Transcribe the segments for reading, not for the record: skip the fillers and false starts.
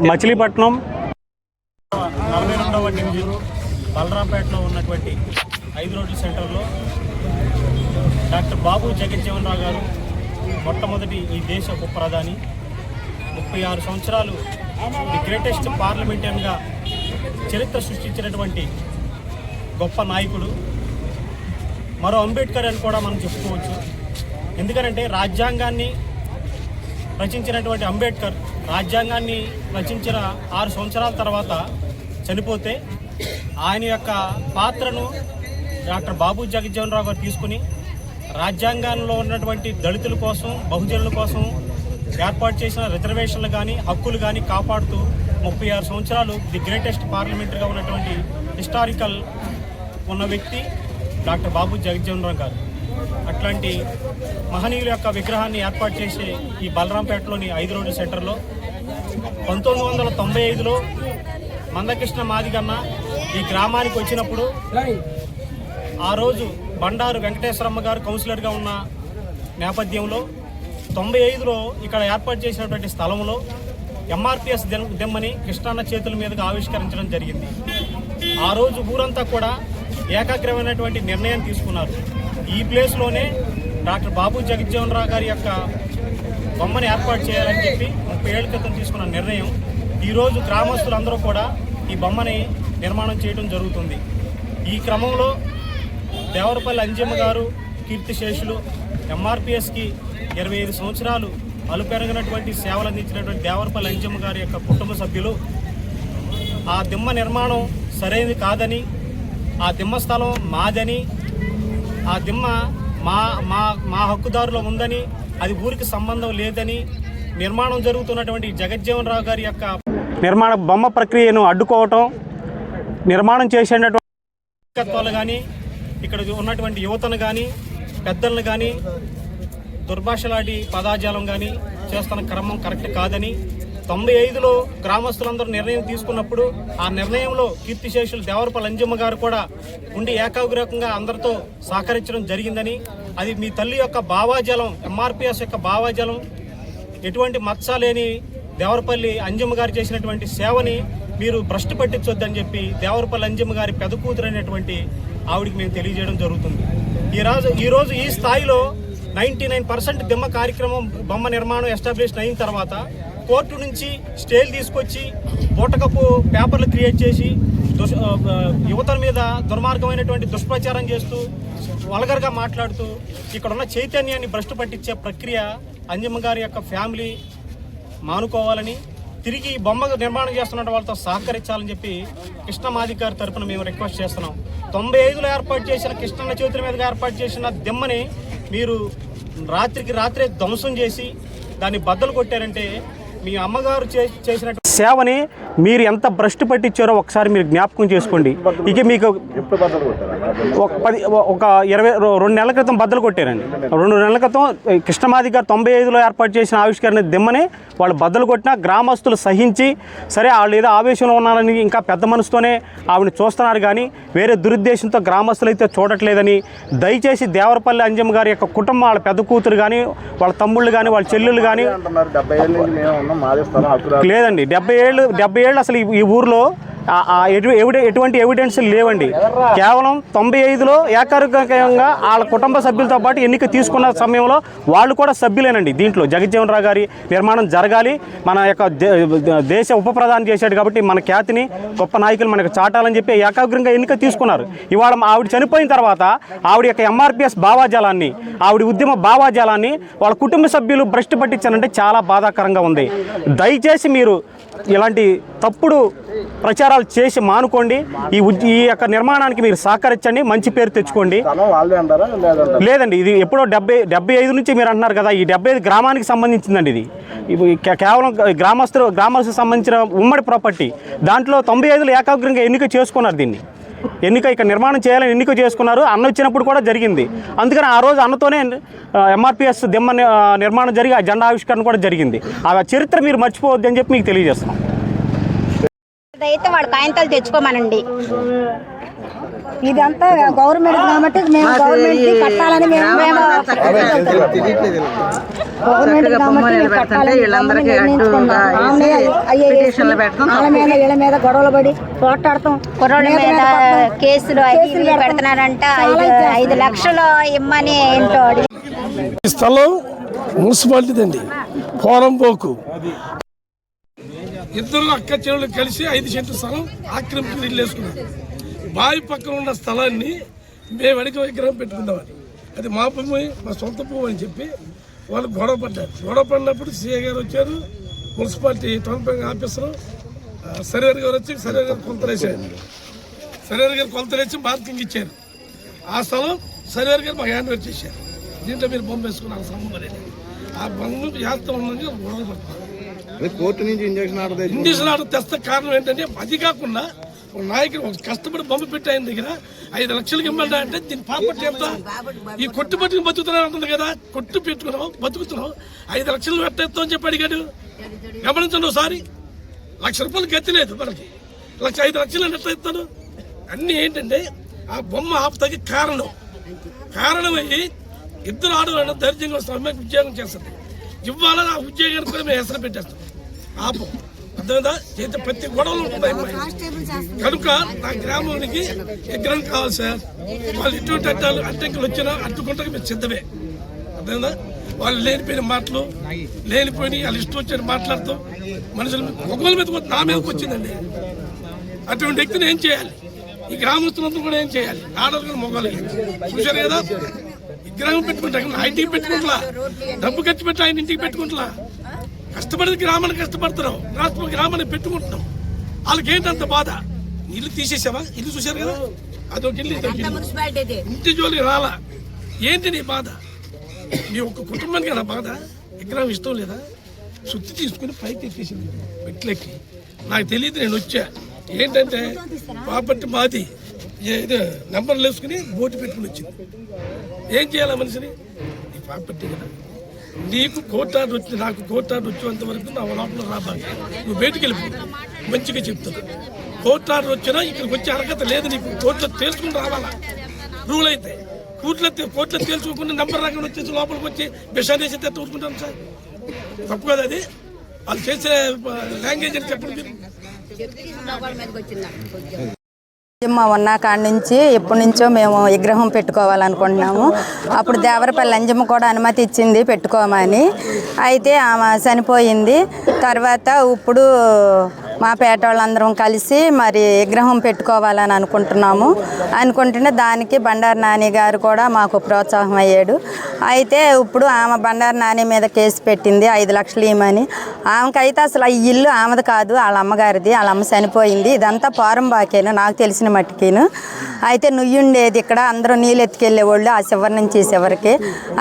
మచిలీపట్నం బలరాంపేటలో ఉన్నటువంటి 5 రోడ్ల సెంటర్లో డాక్టర్ బాబు జగజ్జీవన్ రావు గారు మొట్టమొదటి ఈ దేశ ఉప ప్రధాని, 36 సంవత్సరాలు ది గ్రేటెస్ట్ పార్లమెంటరీగా చరిత్ర సృష్టించినటువంటి గొప్ప నాయకుడు. మరో అంబేద్కర్ అని కూడా మనం చెప్పుకోవచ్చు. ఎందుకంటే రాజ్యాంగాన్ని రచించినటువంటి అంబేద్కర్ రాజ్యాంగాన్ని రచించిన 6 సంవత్సరాల తర్వాత చనిపోతే ఆయన యొక్క పాత్రను డాక్టర్ బాబు జగజ్జీవన్ రావు గారు తీసుకుని రాజ్యాంగంలో ఉన్నటువంటి దళితుల కోసం, బహుజనుల కోసం ఏర్పాటు చేసిన రిజర్వేషన్లు కానీ, హక్కులు కానీ కాపాడుతూ 36 సంవత్సరాలు ది గ్రేటెస్ట్ పార్లమెంటరీగా ఉన్నటువంటి హిస్టారికల్ ఉన్న వ్యక్తి డాక్టర్ బాబు జగజ్జీవన్ రావు గారు. అట్లాంటి మహనీయుల యొక్క విగ్రహాన్ని ఏర్పాటు చేసే ఈ బలరాంపేటలోని 5 రోడ్ల సెంటర్లో 1995లో మందకృష్ణ మాదిగన్న ఈ గ్రామానికి వచ్చినప్పుడు ఆ రోజు బండారు వెంకటేశ్వరమ్మ గారు కౌన్సిలర్గా ఉన్న నేపథ్యంలో 95లో ఇక్కడ ఏర్పాటు చేసినటువంటి స్థలంలో ఎంఆర్పిఎస్ దెమ్మని కృష్ణన్న చేతుల మీదుగా ఆవిష్కరించడం జరిగింది. ఆ రోజు ఊరంతా కూడా ఏకాగ్రమైనటువంటి నిర్ణయం తీసుకున్నారు. ఈ ప్లేస్లోనే డాక్టర్ బాబు జగజ్జీవన్ రావు గారి యొక్క బొమ్మని ఏర్పాటు చేయాలని చెప్పి 30 ఏళ్ల క్రితం తీసుకున్న నిర్ణయం ఈరోజు గ్రామస్తులందరూ కూడా ఈ బొమ్మని నిర్మాణం చేయడం జరుగుతుంది. ఈ క్రమంలో దేవరపల్లి అంజమ్మ గారు కీర్తిశేషులు, ఎంఆర్పిఎస్కి 25 సంవత్సరాలు అలుపెరగినటువంటి సేవలు అందించినటువంటి దేవరపల్లి అంజమ్మ గారి యొక్క కుటుంబ సభ్యులు ఆ దిమ్మ నిర్మాణం సరైనది కాదని, ఆ దిమ్మ స్థలం మాదని, ఆ దిమ్మ మా హక్కుదారులో ఉందని, అది ఊరికి సంబంధం లేదని నిర్మాణం జరుగుతున్నటువంటి జగజ్జీవన్ రావు గారి యొక్క నిర్మాణ బొమ్మ ప్రక్రియను అడ్డుకోవటం, నిర్మాణం చేసేటటువంటి కానీ ఇక్కడ ఉన్నటువంటి యువతను కానీ పెద్దలను కానీ దుర్భాషలాడి పదాజాలం కానీ చేస్తున్న క్రమం కరెక్ట్ కాదని 95లో గ్రామస్తులందరూ నిర్ణయం తీసుకున్నప్పుడు ఆ నిర్ణయంలో కీర్తిశేషులు దేవరపల్లి అంజమ్మ గారు కూడా ఉండి ఏకాగ్రకంగా అందరితో సహకరించడం జరిగిందని, అది మీ తల్లి యొక్క భావాజాలం, ఎంఆర్పిఎస్ యొక్క భావాజాలం, ఎటువంటి మచ్చ లేని దేవరపల్లి అంజమ్మ గారు చేసినటువంటి సేవని మీరు భ్రష్టు పట్టించొద్దని చెప్పి దేవరపల్లి అంజమ్మ గారి పెద్ద కూతురైనటువంటి ఆవిడికి మేము తెలియజేయడం జరుగుతుంది. ఈరోజు ఈ స్థాయిలో 99% దిమ్మ కార్యక్రమం బొమ్మ నిర్మాణం ఎస్టాబ్లిష్ అయిన తర్వాత కోర్టు నుంచి స్టేలు తీసుకొచ్చి బూటకపు పేపర్లు క్రియేట్ చేసి యువతల మీద దుర్మార్గమైనటువంటి దుష్ప్రచారం చేస్తూ వల్గర్గా మాట్లాడుతూ ఇక్కడ ఉన్న చైతన్యాన్ని భ్రష్టు పట్టించే ప్రక్రియ అంజమ్మ గారి యొక్క ఫ్యామిలీ మానుకోవాలని, తిరిగి బొమ్మ నిర్మాణం చేస్తున్న వాళ్ళతో సహకరించాలని చెప్పి కృష్ణ మాదిగ గారి తరఫున మేము రిక్వెస్ట్ చేస్తున్నాం. 95లో ఏర్పాటు చేసిన కృష్ణన్న చేతుల మీదుగా ఏర్పాటు చేసిన దిమ్మని మీరు రాత్రికి రాత్రే ధ్వంసం చేసి దాన్ని బద్దలు కొట్టారంటే మీ అమ్మగారు చేసిన సేవని మీరు ఎంత భ్రష్టు పట్టించారో ఒకసారి మీరు జ్ఞాపకం చేసుకోండి. ఇక మీకు ఒక 2 నెలల క్రితం బద్దలు కొట్టారండి. 2 నెలల క్రితం కృష్ణమాది గారు 95లో ఏర్పాటు చేసిన ఆవిష్కరణ దిమ్మని వాళ్ళు బద్దలు కొట్టినా గ్రామస్తులు సహించి, సరే వాళ్ళు ఏదో ఆవేశంలో ఉన్నారని ఇంకా పెద్ద మనసుతోనే ఆవిడని చూస్తున్నారు కానీ వేరే దురుద్దేశంతో గ్రామస్తులు అయితే చూడట్లేదని, దయచేసి దేవరపల్లి అంజమ్మ గారి యొక్క కుటుంబం, వాళ్ళ పెద్ద కూతురు కానీ, వాళ్ళ తమ్ముళ్ళు కానీ, వాళ్ళ చెల్లెళ్ళు కానీ లేదండి. 70 ఏళ్ళు అసలు ఈ ఊర్లో ఎటువంటి ఎవిడెన్స్ లేవండి. కేవలం 95లో ఏకాగ్రకంగా వాళ్ళ కుటుంబ సభ్యులతో పాటు ఎన్నిక తీసుకున్న సమయంలో వాళ్ళు కూడా సభ్యులేనండి. దీంట్లో జగజ్జీవన్ రావు గారి నిర్మాణం జరగాలి, మన యొక్క దేశ ఉప ప్రధాని చేశాడు కాబట్టి మన ఖ్యాతిని గొప్ప నాయకులు మనకు చాటాలని చెప్పి ఏకాగ్రంగా ఎన్నిక తీసుకున్నారు. ఇవాళ ఆవిడ చనిపోయిన తర్వాత ఆవిడ యొక్క ఎంఆర్పిఎస్ భావాజాలాన్ని, ఆవిడ ఉద్యమ భావాజాలాన్ని వాళ్ళ కుటుంబ సభ్యులు భ్రష్టు పట్టించారంటే చాలా బాధాకరంగా ఉంది. దయచేసి మీరు ఇలాంటి తప్పుడు ప్రచారాలు చేసి మానుకోండి. ఈ యొక్క నిర్మాణానికి మీరు సహకరించండి, మంచి పేరు తెచ్చుకోండి. లేదండి, ఇది ఎప్పుడో 75 నుంచి మీరు అంటున్నారు కదా, ఈ 75 గ్రామానికి సంబంధించిందండి. ఇది కేవలం గ్రామస్తులకు సంబంధించిన ఉమ్మడి ప్రాపర్టీ. దాంట్లో 95లో ఏకాగ్రంగా ఎన్నిక చేసుకున్నారు దీన్ని. ఎన్నిక ఇక్కడ నిర్మాణం చేయాలని ఎన్నిక చేసుకున్నారు. అన్న వచ్చినప్పుడు కూడా జరిగింది. అందుకని ఆ రోజు అన్నతోనే ఎంఆర్పిఎస్ దిమ్మ నిర్మాణం జరిగి ఆ జెండా ఆవిష్కరణ కూడా జరిగింది. ఆ చరిత్ర మీరు మర్చిపోవద్దు అని చెప్పి మీకు తెలియజేస్తున్నాం. అయితే వాడు కాయంతాలు తెచ్చుకోమనండి. ఇదంతా గవర్నమెంట్ కాబట్టి మేము గవర్నమెంట్ కట్టాలని వీళ్ళ మీద గొడవలు పడి పోట్లాడతాం. కుర్రోళ్ళ మీద కేసులు పెడుతున్నారంట. 5 లక్షలు ఇమ్మని ఏంటో ఈ స్థలం మున్సిపాలిటీదండి. పోరంపోకు ఇద్దరు అక్క చెరువులు కలిసి 5 సెంట్లు స్థలం ఆక్రమించుకుని ఇల్లు వేసుకున్నారు. బావి పక్కన ఉన్న స్థలాన్ని మేము వెనక విగ్రహం పెట్టుకుందామని, అది మా భూమి, మా సొంత భూమి అని చెప్పి వాళ్ళు గొడవ పడ్డారు. గొడవ పడినప్పుడు సిఐ గారు వచ్చారు, మున్సిపాలిటీ టౌన్ ఆఫీసరు సర్వేర్ గారు వచ్చి సర్వేర్ గారు కొలతలు వేసారు. సర్వేర్ గారు కొలతలు వేసి మార్కింగ్ ఇచ్చారు. ఆ స్థలం సర్వేర్ గారు మాకు హ్యాండ్ ఓవర్ చేశారు. దీంట్లో మీరు బొమ్మ వేసుకున్నారు సంబంధం లేదు. ఆ బొమ్మ యాత్ర ఉన్నది గొడవ పడుతున్నారు. కోర్టు నుంచి ఇంజక్షన్ ఆర్డర్ తెస్తే కారణం ఏంటంటే, అది కాకుండా నాయకుడు కష్టపడి బొమ్మ పెట్టి ఆయన దగ్గర 5 లక్షలకి ఇవ్వమంటా అంటే దీని ప్రాపర్టీ ఎంత? ఈ కొట్టు పట్టుకుని బతుకుతున్నాను అంటుంది కదా, కొట్టు పెట్టుకున్నావు బతుకుతున్నావు, 5 లక్షలు పెట్టేస్తావు అని చెప్పి అడిగాడు. గమనించండి ఒకసారి. ₹1,00,000 గతి లేదు మనకి, 5 లక్షలు ఎట్లా ఇస్తాను? అన్నీ ఏంటంటే ఆ బొమ్మ ఆపుతాకి కారణమయ్యి ఇద్దరు ఆడవాళ్ళు ధైర్యంగా సమయానికి ఉద్యోగం చేస్తుంది. ఇవాళ ఆ ఉద్యోగానికి కూడా మేము హెసరు పెట్టేస్తాం. ఆపం అర్థమైందా? చేత ప్రతి గొడవలు ఉంటాయి కనుక నా గ్రామానికి విగ్రహం కావాలి సార్. వాళ్ళు ఎటువంటి అడ్డంకులు వచ్చినా అడ్డుకుంటానికి మేము సిద్ధమే. అర్థమైందా? వాళ్ళు లేనిపోయిన మాటలు లేనిపోయి వాళ్ళు ఇష్టం వచ్చి మాట్లాడుతూ మనుషుల మొగల మీద నా మీదకి వచ్చిందండి. అటువంటి వ్యక్తిని ఏం చేయాలి? ఈ గ్రామస్తులందరూ కూడా ఏం చేయాలి? ఆడవాళ్ళు మొగలకి చూశారు కదా, విగ్రహం పెట్టుకుంటా ఆయన ఇంటికి పెట్టుకుంటా, డబ్బు ఖర్చు పెట్టి ఆయన ఇంటికి పెట్టుకుంటా. కష్టపడి గ్రామాన్ని కష్టపడుతున్నాం, రాష్ట్ర గ్రామాన్ని పెట్టుకుంటున్నాం. వాళ్ళకి ఏంటంత బాధ? ఇల్లు తీసేసావా? ఇల్లు చూశారు కదా, అదొక ఇల్లు ఇంటి జోలికి రాలా. ఏంటి నీ బాధ? మీ ఒక్క కుటుంబానికి నా బాధ. విగ్రహం ఇష్టం లేదా? సుత్తి తీసుకుని పైకి ఎక్కేసింది మెట్లెక్కి. నాకు తెలియదు, నేను వచ్చా. ఏంటంటే ప్రాపర్టీ మాది ఏదో నెంబర్లు వేసుకుని బోటు పెట్టుకుని వచ్చింది. ఏం చేయాలి మనిషిని? ఈ ప్రాపర్టీ కదా. నీకు కోర్టు ఆర్డర్ వచ్చి నాకు కోర్టు ఆర్డర్ వచ్చేంత వరకు నా లోపల రాబాలి. నువ్వు బయటికి వెళ్ళిపో. మంచిగా చెప్తున్నా. కోర్టు ఆర్డర్ వచ్చినా ఇక్కడికి వచ్చే అర్హత లేదు నీకు. కోర్టులో తేల్చుకుని రావాలా రూల్ అయితే. కోర్టులో తేల్చుకోకుండా నెంబర్ రాకుండా వచ్చేసి లోపలికి వచ్చి విషాన్ని వేసి తెచ్చుకుంటాను సార్. తప్పు కదా అది. వాళ్ళు చేసే లాంగ్వేజ్ అని చెప్పండి. మా ఉన్న కాడి నుంచి ఎప్పటి నుంచో మేము విగ్రహం పెట్టుకోవాలనుకుంటున్నాము. అప్పుడు దేవరపల్లి అంజమ్మ కూడా అనుమతి ఇచ్చింది పెట్టుకోమని. అయితే ఆమె చనిపోయింది. తర్వాత ఇప్పుడు మా పేట వాళ్ళందరం కలిసి మరి విగ్రహం పెట్టుకోవాలని అనుకుంటుంటే దానికి బండారు నాని గారు కూడా మాకు ప్రోత్సాహం అయ్యాడు. అయితే ఇప్పుడు ఆమె బండారు నాని మీద కేసు పెట్టింది 5 లక్షలు ఇవ్వమని. ఆమెకైతే అసలు ఈ ఇల్లు ఆమెది కాదు, వాళ్ళ అమ్మగారిది. వాళ్ళ అమ్మ చనిపోయింది. ఇదంతా పోరంబాకేను నాకు తెలిసిన మట్టికిను. అయితే నుయ్యుండేది ఇక్కడ, అందరూ నీళ్ళు ఎత్తుకెళ్ళేవాళ్ళు ఆ చివరి నుంచి ఈ చివరికి.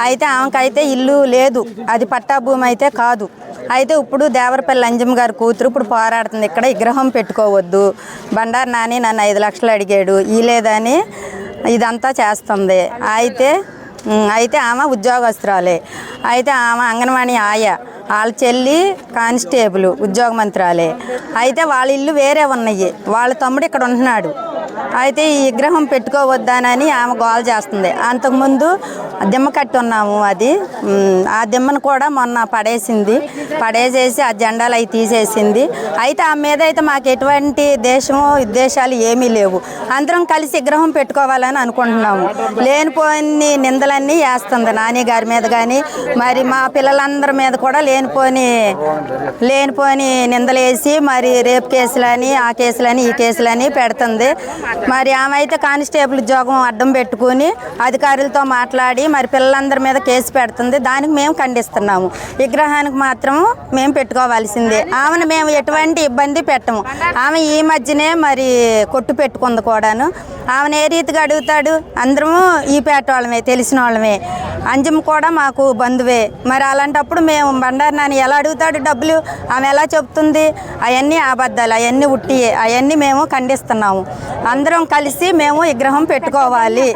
అయితే ఆమెకైతే ఇల్లు లేదు, అది పట్టా భూమి అయితే కాదు. అయితే ఇప్పుడు దేవరపల్లి అంజమ్మ గారి కూతురు ఇప్పుడు పోరాడుతుంది, ఇక్కడ విగ్రహం పెట్టుకోవద్దు, బండారు నాని నన్ను 5 లక్షలు అడిగాడు ఈ లేదని ఇదంతా చేస్తుంది. అయితే ఆమె ఉద్యోగస్తురాలే. అయితే ఆమె అంగన్వాడీ ఆయా, వాళ్ళ చెల్లి కానిస్టేబుల్ ఉద్యోగమంత్రాలే. అయితే వాళ్ళ ఇల్లు వేరే ఉన్నాయి, వాళ్ళ తమ్ముడు ఇక్కడ ఉంటున్నాడు. అయితే ఈ విగ్రహం పెట్టుకోవద్దానని ఆమె గోల చేస్తుంది. అంతకుముందు దిమ్మ కట్టి ఉన్నాము, అది ఆ దిమ్మను కూడా మొన్న పడేసేసి ఆ జెండాలు అవి తీసేసింది. అయితే ఆ మీద అయితే మాకు ఎటువంటి ఉద్దేశాలు ఏమీ లేవు. అందరం కలిసి విగ్రహం పెట్టుకోవాలని అనుకుంటున్నాము. లేనిపోని నిందలన్నీ వేస్తుంది నాని గారి మీద కానీ, మరి మా పిల్లలందరి మీద కూడా లేనిపోని నిందలు వేసి మరి రేప్ కేసులని ఆ కేసులని ఈ కేసులని పెడుతుంది. మరి ఆమె అయితే కానిస్టేబుల్ ఉద్యోగం అడ్డం పెట్టుకుని అధికారులతో మాట్లాడి మరి పిల్లలందరి మీద కేసు పెడుతుంది. దానికి మేము ఖండిస్తున్నాము. విగ్రహానికి మాత్రం మేము పెట్టుకోవాల్సిందే. ఆమెను మేము ఎటువంటి ఇబ్బంది పెట్టము. ఆమె ఈ మధ్యనే మరి కొట్టు పెట్టుకుంది కూడాను. ఆమెను ఏ రీతిగా అడుగుతాడు? అందరము ఈ పేట వాళ్ళమే, తెలిసిన వాళ్ళమే. అంజమ్మ కూడా మాకు బంధువే. మరి అలాంటప్పుడు మేము బండారు నాని ఎలా అడుగుతాడు డబ్బులు? ఆమె ఎలా చెప్తుంది? అవన్నీ అబద్ధాలు, అవన్నీ ఉట్టియే. అవన్నీ మేము ఖండిస్తున్నాము. అందరం కలిసి మేము విగ్రహం పెట్టుకోవాలి.